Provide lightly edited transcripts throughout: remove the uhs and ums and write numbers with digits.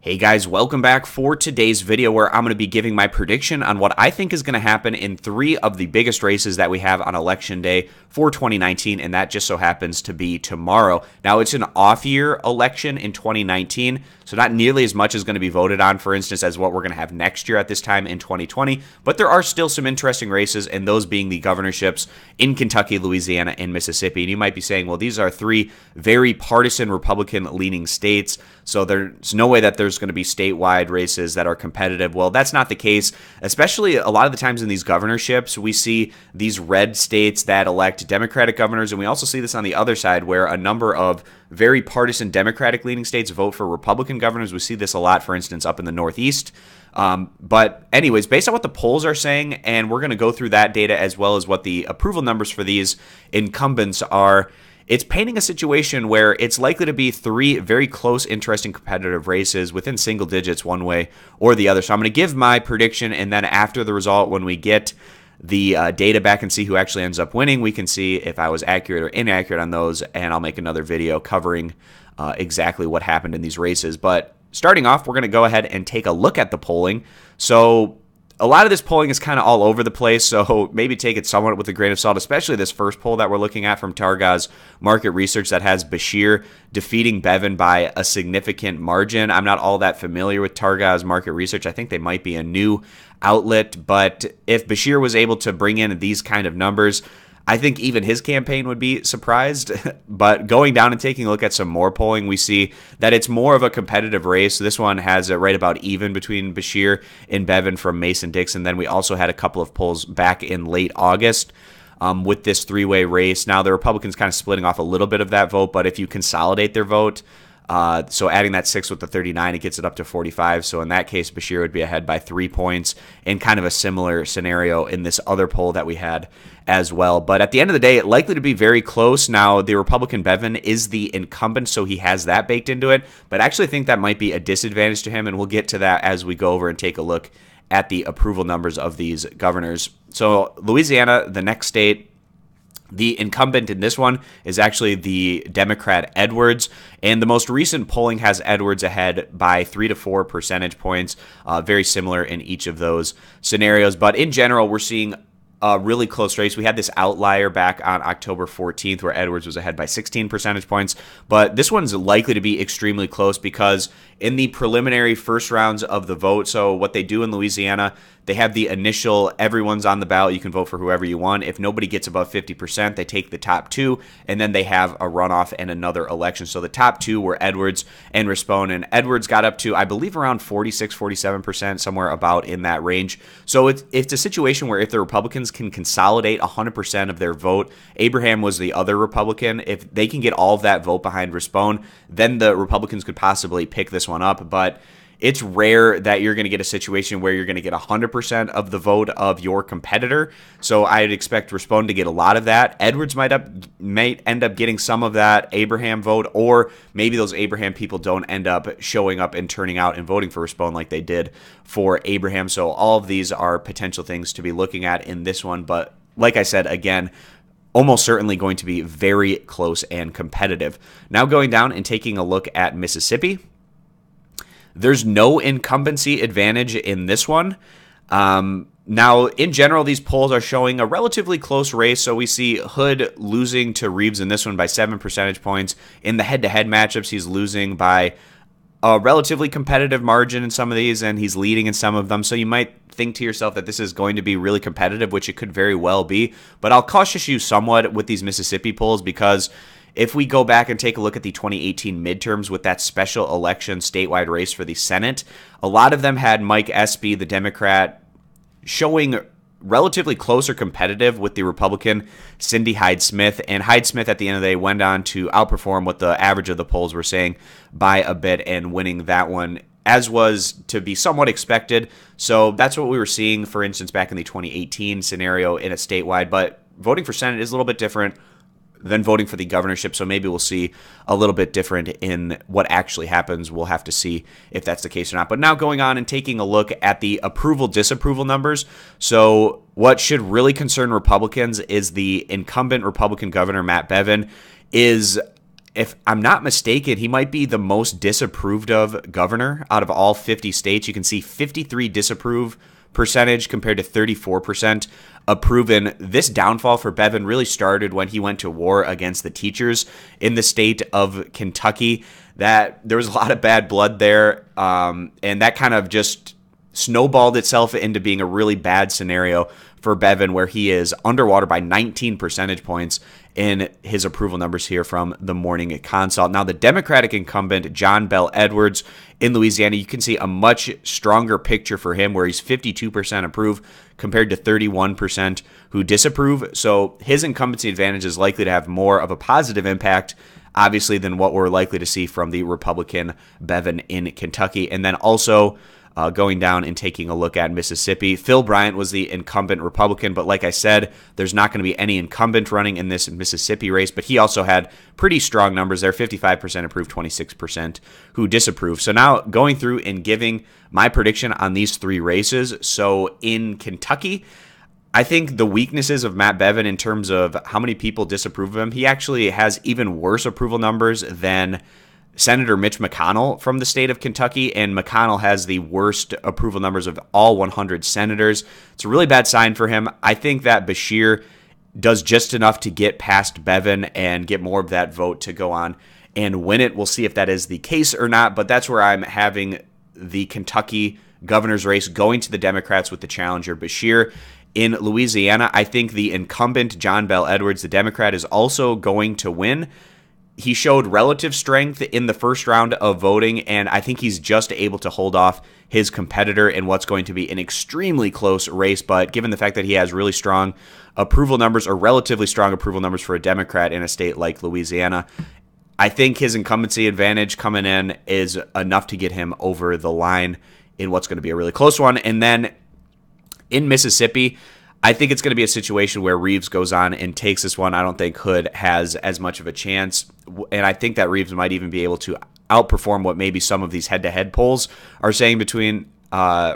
Hey guys, welcome back for today's video where I'm going to be giving my prediction on what I think is going to happen in 3 of the biggest races that we have on Election Day for 2019, and that just so happens to be tomorrow. Now, it's an off-year election in 2019, so not nearly as much is going to be voted on, for instance, as what we're going to have next year at this time in 2020, but there are still some interesting races, and those being the governorships in Kentucky, Louisiana, and Mississippi. And you might be saying, well, these are 3 very partisan Republican-leaning states, so there's no way that there's going to be statewide races that are competitive. Well, that's not the case, especially a lot of the times in these governorships. We see these red states that elect Democratic governors, and we also see this on the other side where a number of very partisan Democratic-leaning states vote for Republican governors. We see this a lot, for instance, up in the Northeast. But anyways, based on what the polls are saying, and we're going to go through that data as well as what the approval numbers for these incumbents are, it's painting a situation where it's likely to be 3 very close, interesting, competitive races within single digits one way or the other. So I'm going to give my prediction, and then after the result, when we get the data back and see who actually ends up winning, we can see if I was accurate or inaccurate on those, and I'll make another video covering exactly what happened in these races. But starting off, we're going to go ahead and take a look at the polling. So a lot of this polling is kind of all over the place, so maybe take it somewhat with a grain of salt, especially this first poll that we're looking at from Targa's market research that has Beshear defeating Bevin by a significant margin. I'm not all that familiar with Targa's market research. I think they might be a new outlet, but if Beshear was able to bring in these kind of numbers, I think even his campaign would be surprised. But going down and taking a look at some more polling, we see that it's more of a competitive race. This one has it right about even between Beshear and Bevin from Mason-Dixon. Then we also had a couple of polls back in late August with this 3-way race. Now, the Republicans kind of splitting off a little bit of that vote, but if you consolidate their vote, so adding that 6 with the 39, it gets it up to 45. So in that case, Beshear would be ahead by 3 points, in kind of a similar scenario in this other poll that we had as well. But at the end of the day, it likely to be very close. Now, the Republican Bevin is the incumbent, so he has that baked into it. But I actually think that might be a disadvantage to him, and we'll get to that as we go over and take a look at the approval numbers of these governors. So Louisiana, the next state, the incumbent in this one is actually the Democrat Edwards, and the most recent polling has Edwards ahead by 3 to 4 percentage points, very similar in each of those scenarios. But in general, we're seeing a really close race. We had this outlier back on October 14th where Edwards was ahead by 16 percentage points, but this one's likely to be extremely close because in the preliminary first rounds of the vote, so what they do in Louisiana, they have the initial, everyone's on the ballot, you can vote for whoever you want. If nobody gets above 50%, they take the top 2, and then they have a runoff and another election. So the top 2 were Edwards and Rsipone, and Edwards got up to, I believe, around 46, 47%, somewhere about in that range. So it's a situation where if the Republicans can consolidate 100% of their vote, Abraham was the other Republican, if they can get all of that vote behind Rsipone, then the Republicans could possibly pick this one up. But it's rare that you're going to get a situation where you're going to get 100% of the vote of your competitor. So I'd expect Rsipone to get a lot of that. Edwards might end up getting some of that Abraham vote, or maybe those Abraham people don't end up showing up and turning out and voting for Rsipone like they did for Abraham. So all of these are potential things to be looking at in this one. But like I said, again, almost certainly going to be very close and competitive. Now going down and taking a look at Mississippi. There's no incumbency advantage in this one. Now, in general, these polls are showing a relatively close race. So we see Hood losing to Reeves in this one by 7 percentage points. In the head-to-head matchups, he's losing by a relatively competitive margin in some of these, and he's leading in some of them. So you might think to yourself that this is going to be really competitive, which it could very well be. But I'll cautious you somewhat with these Mississippi polls because if we go back and take a look at the 2018 midterms with that special election statewide race for the Senate, a lot of them had Mike Espy, the Democrat, showing relatively close or competitive with the Republican Cindy Hyde-Smith. And Hyde-Smith at the end of the day went on to outperform what the average of the polls were saying by a bit and winning that one, as was to be somewhat expected. So that's what we were seeing, for instance, back in the 2018 scenario in a statewide. But voting for Senate is a little bit different than voting for the governorship, so maybe we'll see a little bit different in what actually happens. We'll have to see if that's the case or not. But now going on and taking a look at the approval-disapproval numbers. So what should really concern Republicans is the incumbent Republican governor, Matt Bevin, is if I'm not mistaken, he might be the most disapproved of governor out of all 50 states. You can see 53 disapprove percentage compared to 34% approve. And this downfall for Bevin really started when he went to war against the teachers in the state of Kentucky. That there was a lot of bad blood there, and that kind of just snowballed itself into being a really bad scenario for Bevin, where he is underwater by 19 percentage points in his approval numbers here from the Morning Consult. Now, the Democratic incumbent, John Bel Edwards in Louisiana, you can see a much stronger picture for him, where he's 52% approve compared to 31% who disapprove. So his incumbency advantage is likely to have more of a positive impact, obviously, than what we're likely to see from the Republican Bevin in Kentucky. And then also going down and taking a look at Mississippi, Phil Bryant was the incumbent Republican, but like I said, there's not going to be any incumbent running in this Mississippi race, but he also had pretty strong numbers there, 55% approved, 26% who disapprove. So now going through and giving my prediction on these three races. So in Kentucky, I think the weaknesses of Matt Bevin in terms of how many people disapprove of him, he actually has even worse approval numbers than Senator Mitch McConnell from the state of Kentucky, and McConnell has the worst approval numbers of all 100 senators. It's a really bad sign for him. I think that Beshear does just enough to get past Bevin and get more of that vote to go on and win it. We'll see if that is the case or not, but that's where I'm having the Kentucky governor's race going to the Democrats with the challenger Beshear. In Louisiana, I think the incumbent, John Bel Edwards, the Democrat, is also going to win. He showed relative strength in the first round of voting, and I think he's just able to hold off his competitor in what's going to be an extremely close race. But given the fact that he has really strong approval numbers, or relatively strong approval numbers for a Democrat in a state like Louisiana, I think his incumbency advantage coming in is enough to get him over the line in what's going to be a really close one. And then in Mississippi, I think it's going to be a situation where Reeves goes on and takes this one. I don't think Hood has as much of a chance, and I think that Reeves might even be able to outperform what maybe some of these head-to-head polls are saying between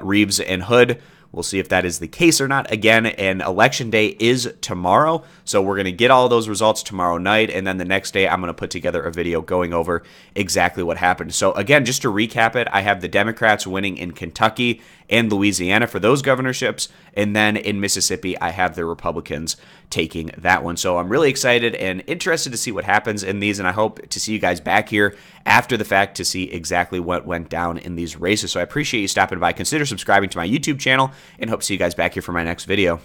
Reeves and Hood. We'll see if that is the case or not. Again, and Election Day is tomorrow, so we're going to get all those results tomorrow night, and then the next day I'm going to put together a video going over exactly what happened. So again, just to recap it, I have the Democrats winning in Kentucky and Louisiana for those governorships, and then in Mississippi, I have the Republicans taking that one. So I'm really excited and interested to see what happens in these, and I hope to see you guys back here after the fact to see exactly what went down in these races. So I appreciate you stopping by. Consider subscribing to my YouTube channel, and hope to see you guys back here for my next video.